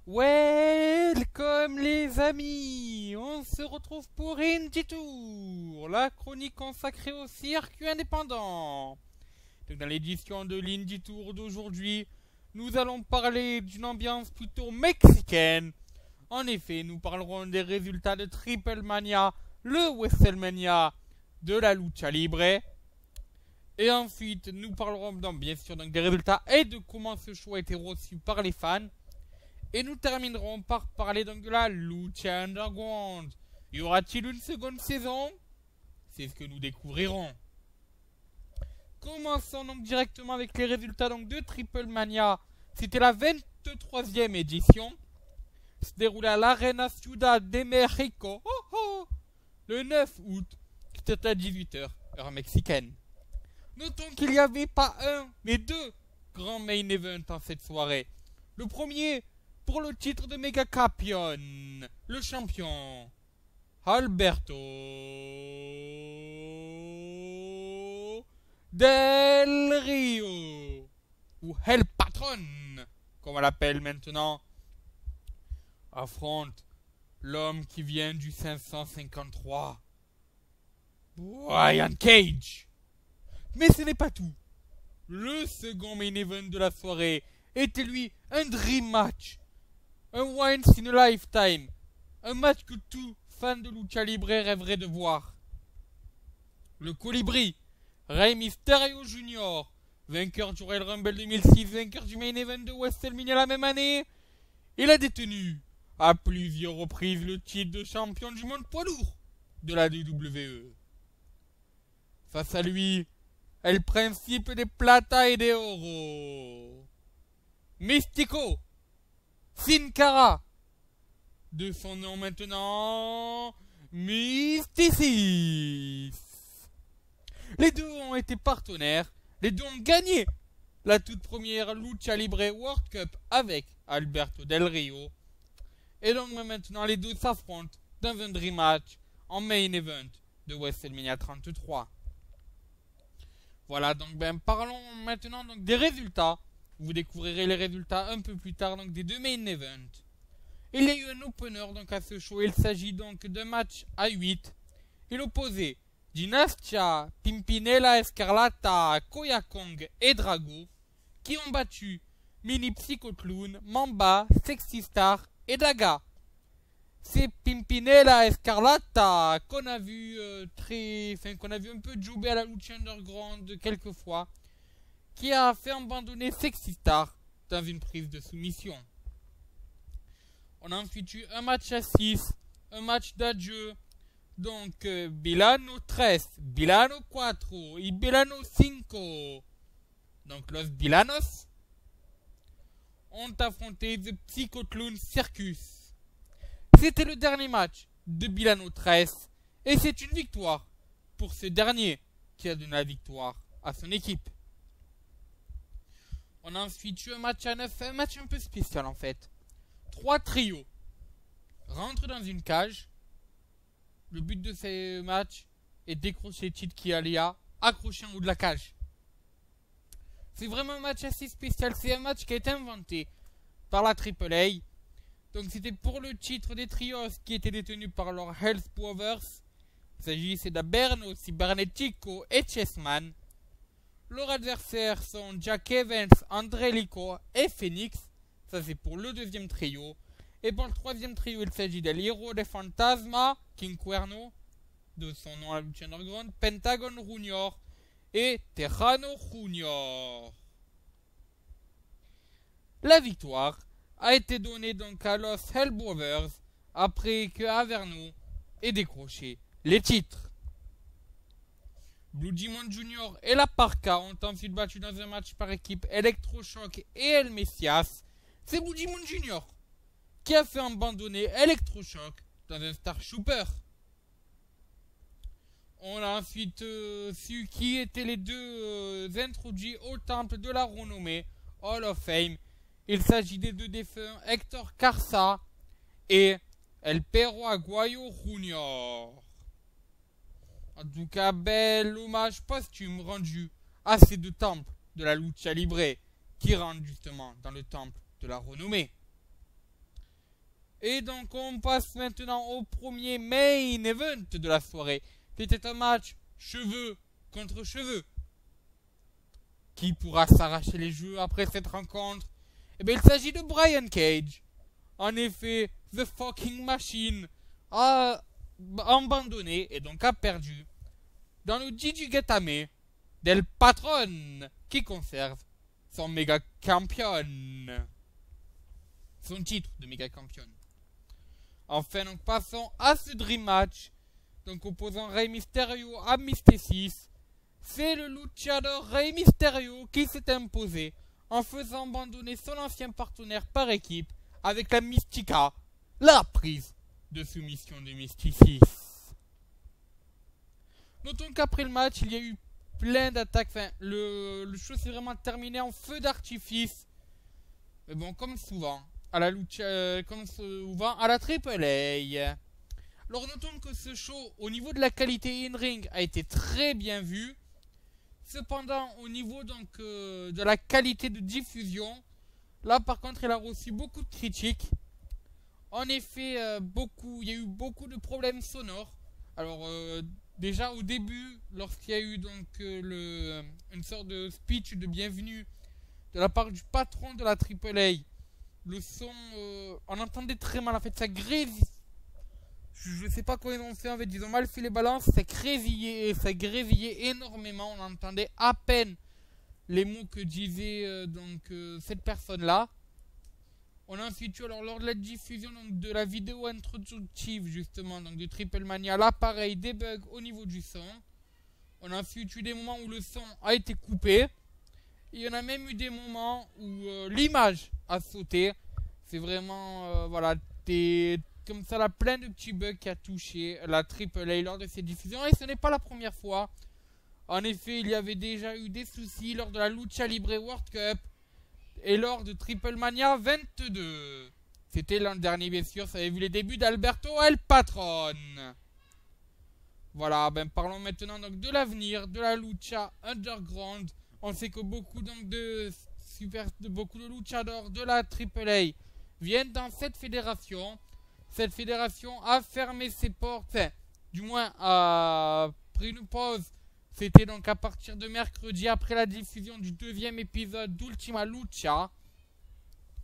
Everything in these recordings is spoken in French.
Welcome les amis, on se retrouve pour Indie Tour, la chronique consacrée au circuit indépendant. Donc dans l'édition de l'Indie Tour d'aujourd'hui, nous allons parler d'une ambiance plutôt mexicaine. En effet, nous parlerons des résultats de Triple Mania, le WrestleMania de la Lucha Libre. Et ensuite, nous parlerons bien sûr des résultats et de comment ce show a été reçu par les fans. Et nous terminerons par parler donc de la Lucha Underground. Y aura-t-il une seconde saison? C'est ce que nous découvrirons. Commençons donc directement avec les résultats donc de Triple Mania. C'était la 23e édition. Se déroulait à l'Arena Ciudad de México. Le 9 août. C'était à 18h, heure mexicaine. Notons qu'il n'y avait pas un, mais deux grands main events en cette soirée. Le premier, pour le titre de Mega Campeón, le champion Alberto Del Rio, ou El Patron, comme on l'appelle maintenant, affronte l'homme qui vient du 553, Brian Cage. Mais ce n'est pas tout. Le second main event de la soirée était lui un dream match. Un once in a lifetime. Un match que tout fan de Lucha Libre rêverait de voir. Le Colibri, Rey Mysterio Jr., vainqueur du Royal Rumble 2006, vainqueur du main event de WrestleMania la même année, il a détenu à plusieurs reprises le titre de champion du monde poids lourd de la WWE. Face à lui, El Principe de Plata y de Oro, Mystico, Sin Cara, de son nom maintenant, Mysticis. Les deux ont été partenaires, les deux ont gagné la toute première Lucha Libre World Cup avec Alberto Del Rio. Et donc maintenant les deux s'affrontent dans un dream match en main event de WrestleMania 33. Voilà, donc parlons maintenant donc des résultats. Vous découvrirez les résultats un peu plus tard donc des deux main events. Il y a eu un opener donc à ce show. Il s'agit donc d'un match à 8. Il opposait Dinastia, Pimpinela Escarlata, Koya Kong et Drago, qui ont battu Mini Psycho Clown, Mamba, Sexy Star et Daga. C'est Pimpinela Escarlata qu'on a vu qu'on a vu un peu jobber à la Lucha Underground quelques fois, qui a fait abandonner Sexy Star dans une prise de soumission. On a ensuite eu un match à 6, un match d'adieu. Donc Bilano 13, Bilano 4 et Bilano 5. Donc los Bilanos ont affronté The Psycho Clown Circus. C'était le dernier match de Bilano 13 et c'est une victoire pour ce dernier qui a donné la victoire à son équipe. On a ensuite eu un match à 9, un match un peu spécial en fait. 3 trios rentrent dans une cage. Le but de ces matchs est décrocher le titre qui y a accroché en haut de la cage. C'est vraiment un match assez spécial. C'est un match qui a été inventé par la AAA. Donc c'était pour le titre des trios qui était détenu par leurs Health Brothers. Il s'agissait d'Aberno, Cibernetico et Chessman. Leurs adversaires sont Jack Evans, Andrelico et Phoenix. Ça c'est pour le deuxième trio. Et pour le troisième trio, il s'agit d'El Hierro de Fantasma, King Cuerno, de son nom à Lucha Underground, Pentagon Junior et Tejano Junior. La victoire a été donnée donc à los Hell Brothers après que Averno ait décroché les titres. Blue Demon Jr. et la Parka ont ensuite battu dans un match par équipe Electroshock et El Messias. C'est Blue Demon Jr. qui a fait abandonner Electroshock dans un Star Trooper. On a ensuite su qui étaient les deux introduits au temple de la renommée Hall of Fame. Il s'agit des deux défunts Hector Carsa et El Perro Aguayo Jr. En tout cas, bel hommage posthume rendu à ces deux temples de la Lucha Libre qui rentrent justement dans le temple de la renommée. Et donc on passe maintenant au premier main event de la soirée. C'était un match cheveux contre cheveux. Qui pourra s'arracher les cheveux après cette rencontre? Eh bien, il s'agit de Brian Cage. En effet, The Fucking Machine a abandonné et donc a perdu dans le Gigi Gatame del Patron qui conserve son méga champion. Son titre de méga champion. Enfin, donc passons à ce Dream Match. Donc opposant Rey Mysterio à Mysticis. C'est le luchador Rey Mysterio qui s'est imposé en faisant abandonner son ancien partenaire par équipe avec la Mystica, la prise de soumission de Mysticis. Notons qu'après le match, il y a eu plein d'attaques. Enfin, le show s'est vraiment terminé en feu d'artifice. Mais bon, comme souvent, à la lucha, comme souvent à la Triple A. Alors notons que ce show, au niveau de la qualité in-ring, a été très bien vu. Cependant, au niveau donc de la qualité de diffusion, là par contre, il a reçu beaucoup de critiques. En effet, il y a eu beaucoup de problèmes sonores. Alors déjà au début, lorsqu'il y a eu donc une sorte de speech de bienvenue de la part du patron de la AAA, le son, on entendait très mal. En fait, ça grésillait. Je sais pas quoi ils ont fait, en fait, ils ont mal fait les balances, ça grésillait énormément, on entendait à peine les mots que disait cette personne-là. On a ensuite eu, alors lors de la diffusion donc, de la vidéo introductive justement, donc de Triple Mania, l'appareil des bugs au niveau du son. On a ensuite eu des moments où le son a été coupé. Et il y en a même eu des moments où l'image a sauté. C'est vraiment, voilà, comme ça, là, plein de petits bugs qui a touché la AAA lors de ces diffusions. Et ce n'est pas la première fois. En effet, il y avait déjà eu des soucis lors de la Lucha Libre World Cup et lors de Triple Mania 22. C'était l'an dernier, bien sûr. Ça avait vu les débuts d'Alberto El Patron. Voilà, ben parlons maintenant donc de l'avenir de la Lucha Underground. On sait que beaucoup donc beaucoup de luchadors de la AAA viennent dans cette fédération. Cette fédération a fermé ses portes, enfin, du moins a pris une pause. C'était donc à partir de mercredi après la diffusion du deuxième épisode d'Ultima Lucha.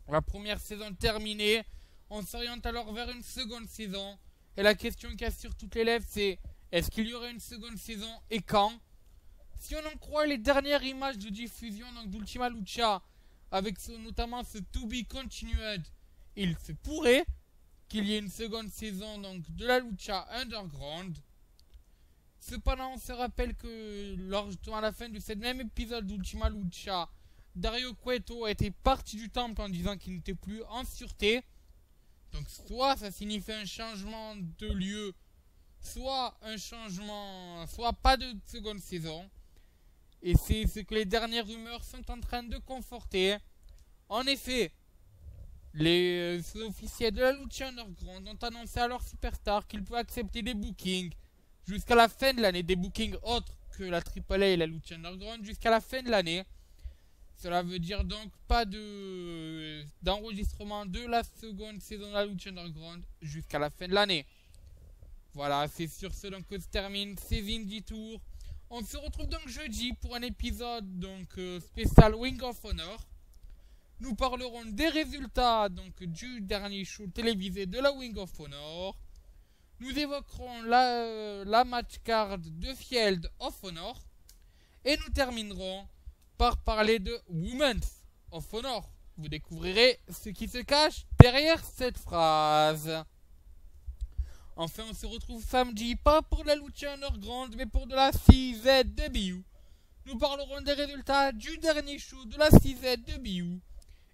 La première saison terminée, on s'oriente alors vers une seconde saison. Et la question qui a sur toutes les lèvres, c'est est-ce qu'il y aurait une seconde saison et quand? Si on en croit les dernières images de diffusion d'Ultima Lucha, avec notamment ce To Be Continued, il se pourrait qu'il y ait une seconde saison donc, de la Lucha Underground. Cependant, on se rappelle que lors à la fin de ce même épisode d'Ultima Lucha, Dario Cueto était parti du temple en disant qu'il n'était plus en sûreté. Donc soit ça signifie un changement de lieu, soit pas de seconde saison. Et c'est ce que les dernières rumeurs sont en train de conforter. En effet, les officiels de la Lucha Underground ont annoncé à leurs superstars qu'ils pouvaient accepter des bookings jusqu'à la fin de l'année, des bookings autres que la AAA et la Lucha Underground jusqu'à la fin de l'année. Cela veut dire donc pas d'enregistrement de la seconde saison de la Lucha Underground jusqu'à la fin de l'année. Voilà, c'est sur ce donc que se termine ces Indie Tours. On se retrouve donc jeudi pour un épisode spécial Ring of Honor. Nous parlerons des résultats du dernier show télévisé de la Ring of Honor. Nous évoquerons la match card de Field of Honor. Et nous terminerons par parler de Women's of Honor. Vous découvrirez ce qui se cache derrière cette phrase. Enfin, on se retrouve samedi, pas pour la Lucha Underground, mais pour de la CZW. Nous parlerons des résultats du dernier show de la CZW.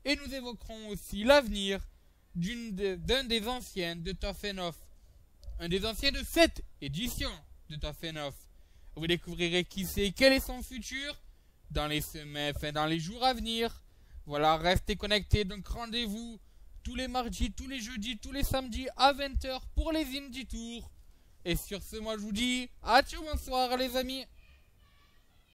Et nous évoquerons aussi l'avenir d'un des anciens de Tough Enough. Un des anciens de cette édition de Tough Enough. Vous découvrirez qui c'est et quel est son futur dans les semaines, dans les jours à venir. Voilà, restez connectés. Donc rendez-vous tous les mardis, tous les jeudis, tous les samedis à 20h pour les Indie Tours. Et sur ce, moi je vous dis, adieu, bonsoir les amis.